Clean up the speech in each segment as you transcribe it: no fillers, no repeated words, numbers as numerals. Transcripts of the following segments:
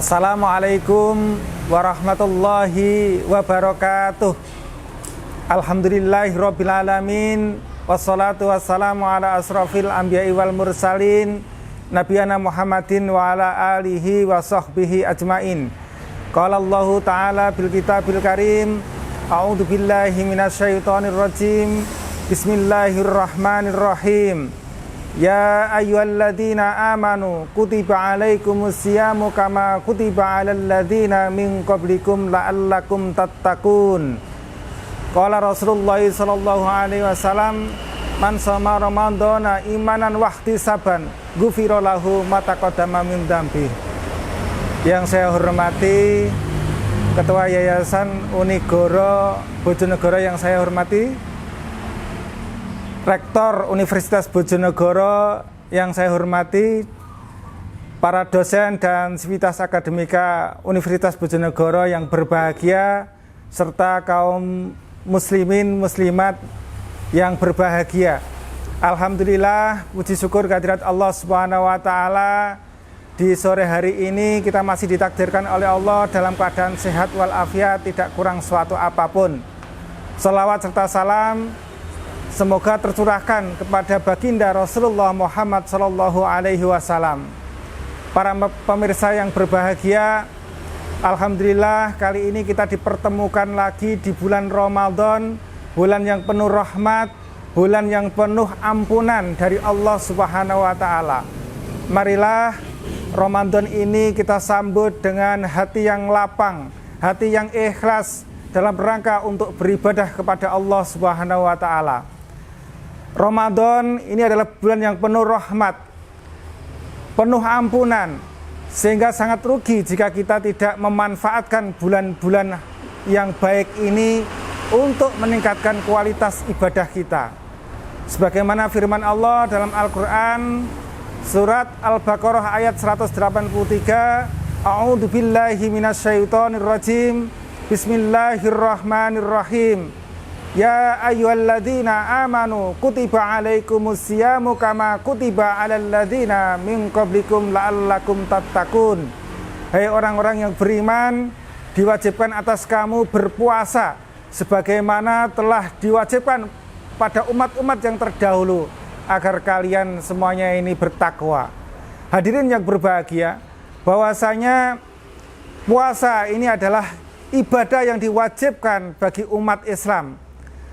Assalamualaikum warahmatullahi wabarakatuh. Alhamdulillahirabbil alamin. Wassalatu wassalamu ala asrofil anbiya'i wal mursalin nabiyana Muhammadin wa ala alihi wa sahbihi ajmain. Qala Allahu ta'ala bil kitabil karim. A'udzu billahi minasyaitonir rajim. Bismillahirrahmanirrahim. Ya ayyuhalladzina amanu kutiba alaikumusyamu kama kutiba alal ladzina min qablikum la'allakum tattaqun. Qala Rasulullah sallallahu alaihi wasallam, man shoma ramadhana imanan wa ihtisaban ghufira lahu ma taqaddama min dzambi. Yang saya hormati Ketua Yayasan Unigoro Bojonegoro, yang saya hormati Rektor Universitas Bojonegoro, yang saya hormati para dosen dan sivitas akademika Universitas Bojonegoro yang berbahagia, serta kaum muslimin muslimat yang berbahagia. Alhamdulillah, puji syukur kehadirat Allah Subhanahu wa taala, di sore hari ini kita masih ditakdirkan oleh Allah dalam keadaan sehat walafiat, tidak kurang suatu apapun. Salawat serta salam semoga tercurahkan kepada baginda Rasulullah Muhammad sallallahu alaihi wasallam. Para pemirsa yang berbahagia, alhamdulillah kali ini kita dipertemukan lagi di bulan Ramadan, bulan yang penuh rahmat, bulan yang penuh ampunan dari Allah Subhanahu wa taala. Marilah Ramadan ini kita sambut dengan hati yang lapang, hati yang ikhlas dalam rangka untuk beribadah kepada Allah Subhanahu wa taala. Ramadan ini adalah bulan yang penuh rahmat, penuh ampunan, sehingga sangat rugi jika kita tidak memanfaatkan bulan-bulan yang baik ini untuk meningkatkan kualitas ibadah kita. Sebagaimana firman Allah dalam Al-Quran, surat Al-Baqarah ayat 183, A'udzu billahi minasyaitonir rajim. Bismillahirrahmanirrahim. Ya ayyuhalladzina amanu kutiba alaikumusyamu kama kutiba alal ladzina min qablikum la'allakum tattaqun. Hai orang-orang yang beriman, diwajibkan atas kamu berpuasa sebagaimana telah diwajibkan pada umat-umat yang terdahulu, agar kalian semuanya ini bertakwa. Hadirin yang berbahagia, bahwasanya puasa ini adalah ibadah yang diwajibkan bagi umat Islam.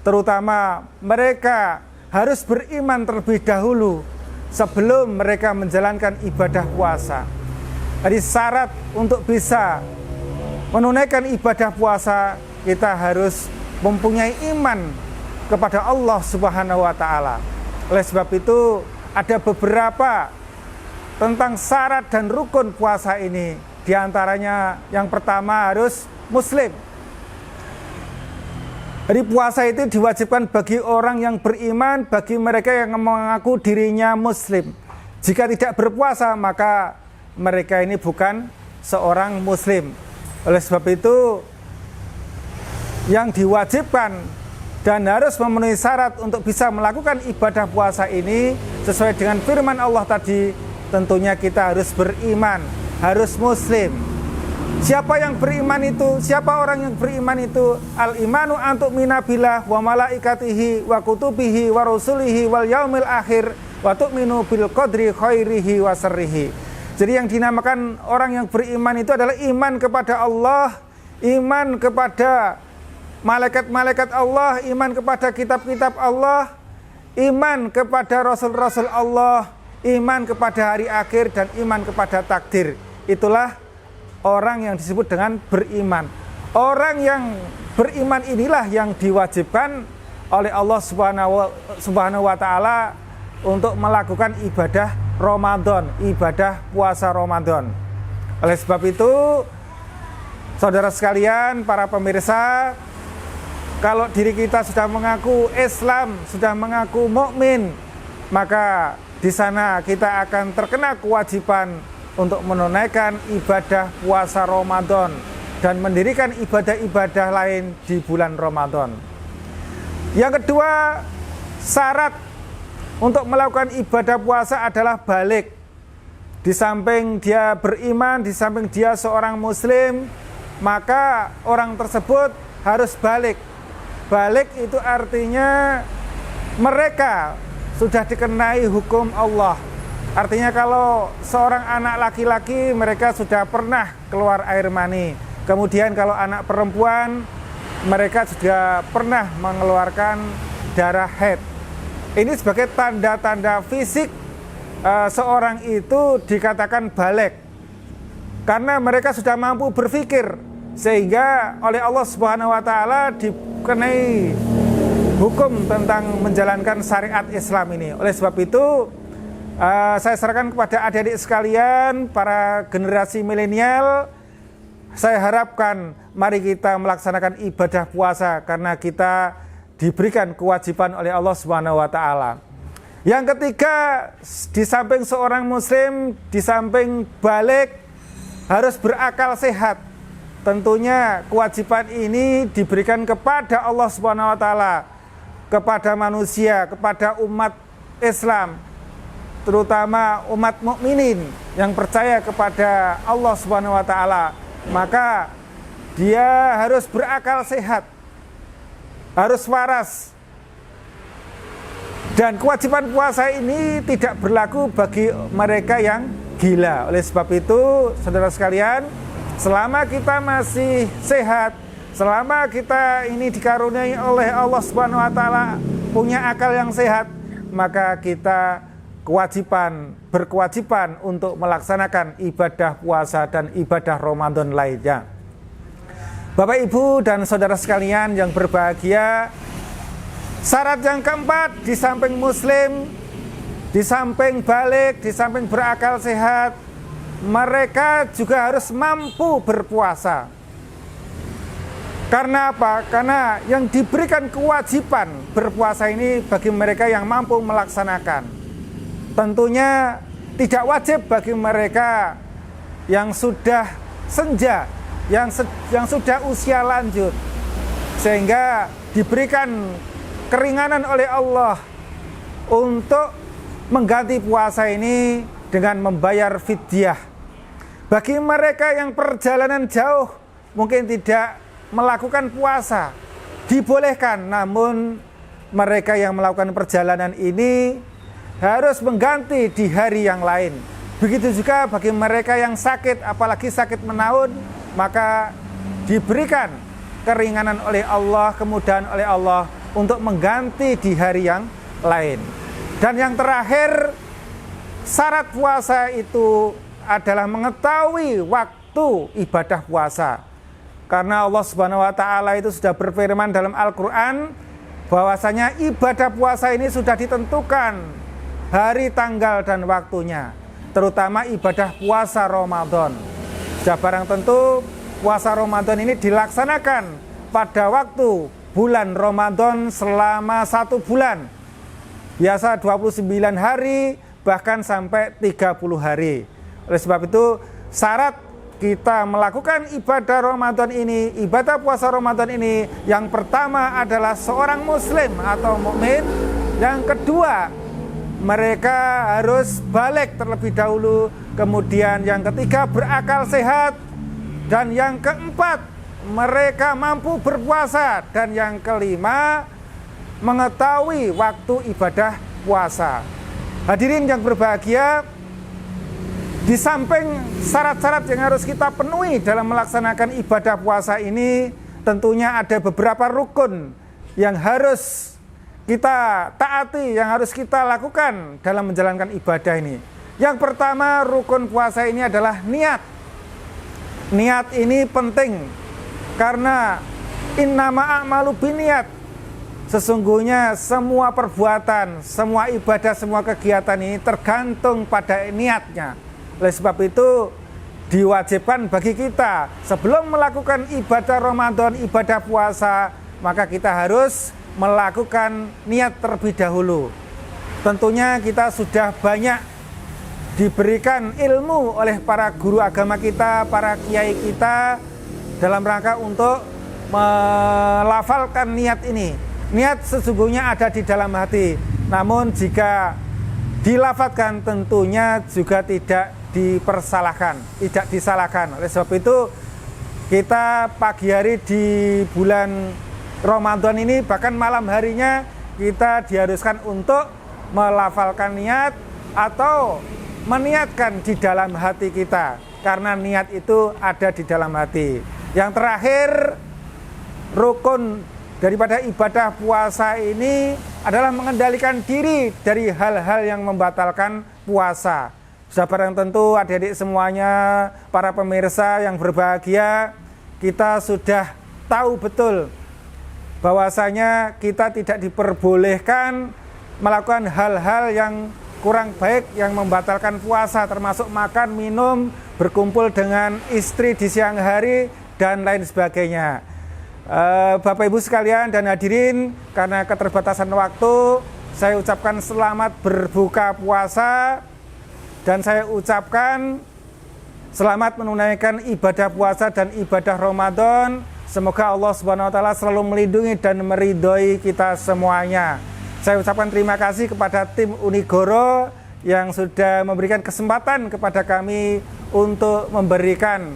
Terutama mereka harus beriman terlebih dahulu sebelum mereka menjalankan ibadah puasa. Jadi syarat untuk bisa menunaikan ibadah puasa, kita harus mempunyai iman kepada Allah Subhanahu wa taala. Oleh sebab itu ada beberapa tentang syarat dan rukun puasa ini. Di antaranya yang pertama harus muslim. Jadi puasa itu diwajibkan bagi orang yang beriman, bagi mereka yang mengaku dirinya muslim. Jika tidak berpuasa, maka mereka ini bukan seorang muslim. Oleh sebab itu, yang diwajibkan dan harus memenuhi syarat untuk bisa melakukan ibadah puasa ini sesuai dengan firman Allah tadi, tentunya kita harus beriman, harus muslim. Siapa yang beriman itu? Siapa orang yang beriman itu? Al-imanu antuk minabillah wa malaikatihi wa kutubihi wa rusulihi wal yaumil akhir wa tu'minu bil qadri khairihi wa syarrihi. Jadi yang dinamakan orang yang beriman itu adalah iman kepada Allah, iman kepada malaikat-malaikat Allah, iman kepada kitab-kitab Allah, iman kepada rasul-rasul Allah, iman kepada hari akhir, dan iman kepada takdir. Itulah orang yang disebut dengan beriman. Orang yang beriman inilah yang diwajibkan oleh Allah Subhanahu wa taala untuk melakukan ibadah Ramadan, ibadah puasa Ramadan. Oleh sebab itu, saudara sekalian, para pemirsa, kalau diri kita sudah mengaku Islam, sudah mengaku mukmin, maka di sana kita akan terkena kewajiban untuk menunaikan ibadah puasa Ramadan dan mendirikan ibadah-ibadah lain di bulan Ramadan. Yang kedua, syarat untuk melakukan ibadah puasa adalah balik. di samping dia beriman, di samping dia seorang muslim, maka orang tersebut harus balik. Balik itu artinya mereka sudah dikenai hukum Allah. Artinya kalau seorang anak laki-laki mereka sudah pernah keluar air mani. Kemudian kalau anak perempuan mereka juga pernah mengeluarkan darah haid. Ini sebagai tanda-tanda fisik seorang itu dikatakan balik. Karena mereka sudah mampu berpikir, sehingga oleh Allah Subhanahu wa taala dikenai hukum tentang menjalankan syariat Islam ini. Oleh sebab itu saya sarankan kepada adik-adik sekalian, para generasi milenial, saya harapkan mari kita melaksanakan ibadah puasa karena kita diberikan kewajiban oleh Allah Subhanahu wa taala. Yang ketiga, di samping seorang muslim, di samping balik, harus berakal sehat. Tentunya kewajiban ini diberikan kepada Allah Subhanahu wa taala, kepada manusia, kepada umat Islam, terutama umat mukminin yang percaya kepada Allah Subhanahu wa taala. Maka dia harus berakal sehat, harus waras. Dan kewajiban puasa ini tidak berlaku bagi mereka yang gila. Oleh sebab itu, saudara sekalian, selama kita masih sehat, selama kita ini dikaruniai oleh Allah Subhanahu wa taala punya akal yang sehat, maka kita berkewajiban untuk melaksanakan ibadah puasa dan ibadah Ramadan lainnya. Bapak, Ibu, dan saudara sekalian yang berbahagia, syarat yang keempat, di samping muslim, di samping balik, di samping berakal sehat, mereka juga harus mampu berpuasa. Karena apa? Karena yang diberikan kewajiban berpuasa ini bagi mereka yang mampu melaksanakan. Tentunya tidak wajib bagi mereka yang sudah senja, yang sudah usia lanjut, sehingga diberikan keringanan oleh Allah untuk mengganti puasa ini dengan membayar fidyah. Bagi mereka yang perjalanan jauh mungkin tidak melakukan puasa, dibolehkan, namun mereka yang melakukan perjalanan ini harus mengganti di hari yang lain. Begitu juga bagi mereka yang sakit, apalagi sakit menaun, maka diberikan keringanan oleh Allah, kemudahan oleh Allah untuk mengganti di hari yang lain. Dan yang terakhir, syarat puasa itu adalah mengetahui waktu ibadah puasa. Karena Allah Subhanahu wa taala itu sudah berfirman dalam Al-Qur'an bahwasanya ibadah puasa ini sudah ditentukan hari, tanggal, dan waktunya. Terutama ibadah puasa Ramadan. Sudah barang tentu puasa Ramadan ini dilaksanakan pada waktu bulan Ramadan selama 1 bulan. Biasa 29 hari, bahkan sampai 30 hari. Oleh sebab itu, syarat kita melakukan ibadah Ramadan ini, ibadah puasa Ramadan ini, yang pertama adalah seorang muslim atau mukmin. Yang kedua, mereka harus balik terlebih dahulu. Kemudian yang ketiga, berakal sehat. Dan yang keempat, mereka mampu berpuasa. Dan yang kelima, mengetahui waktu ibadah puasa. Hadirin yang berbahagia, di samping syarat-syarat yang harus kita penuhi dalam melaksanakan ibadah puasa ini, tentunya ada beberapa rukun yang harus kita taati, yang harus kita lakukan dalam menjalankan ibadah ini. Yang pertama, rukun puasa ini adalah niat. Niat ini penting karena innama a'malu binniyat. Sesungguhnya semua perbuatan, semua ibadah, semua kegiatan ini tergantung pada niatnya. Oleh sebab itu diwajibkan bagi kita sebelum melakukan ibadah Ramadan, ibadah puasa, maka kita harus melakukan niat terlebih dahulu. Tentunya kita sudah banyak diberikan ilmu oleh para guru agama kita, para kiai kita dalam rangka untuk melafalkan niat ini. Niat sesungguhnya ada di dalam hati, namun jika dilafatkan tentunya juga tidak dipersalahkan, tidak disalahkan. Oleh sebab itu kita pagi hari di bulan Ramadan ini, bahkan malam harinya kita diharuskan untuk melafalkan niat atau meniatkan di dalam hati kita, karena niat itu ada di dalam hati. Yang terakhir, rukun daripada ibadah puasa ini adalah mengendalikan diri dari hal-hal yang membatalkan puasa. Sudah barang tentu adik-adik semuanya, para pemirsa yang berbahagia, kita sudah tahu betul bahwasanya kita tidak diperbolehkan melakukan hal-hal yang kurang baik yang membatalkan puasa, termasuk makan, minum, berkumpul dengan istri di siang hari, dan lain sebagainya. Bapak Ibu sekalian dan hadirin, karena keterbatasan waktu, saya ucapkan selamat berbuka puasa, dan saya ucapkan selamat menunaikan ibadah puasa dan ibadah Ramadan. Semoga Allah Subhanahu wa taala selalu melindungi dan meridhoi kita semuanya. Saya ucapkan terima kasih kepada tim Unigoro yang sudah memberikan kesempatan kepada kami untuk memberikan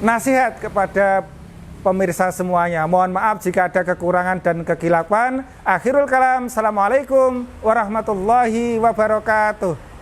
nasihat kepada pemirsa semuanya. Mohon maaf jika ada kekurangan dan kekhilafan. Akhirul kalam, assalamualaikum warahmatullahi wabarakatuh.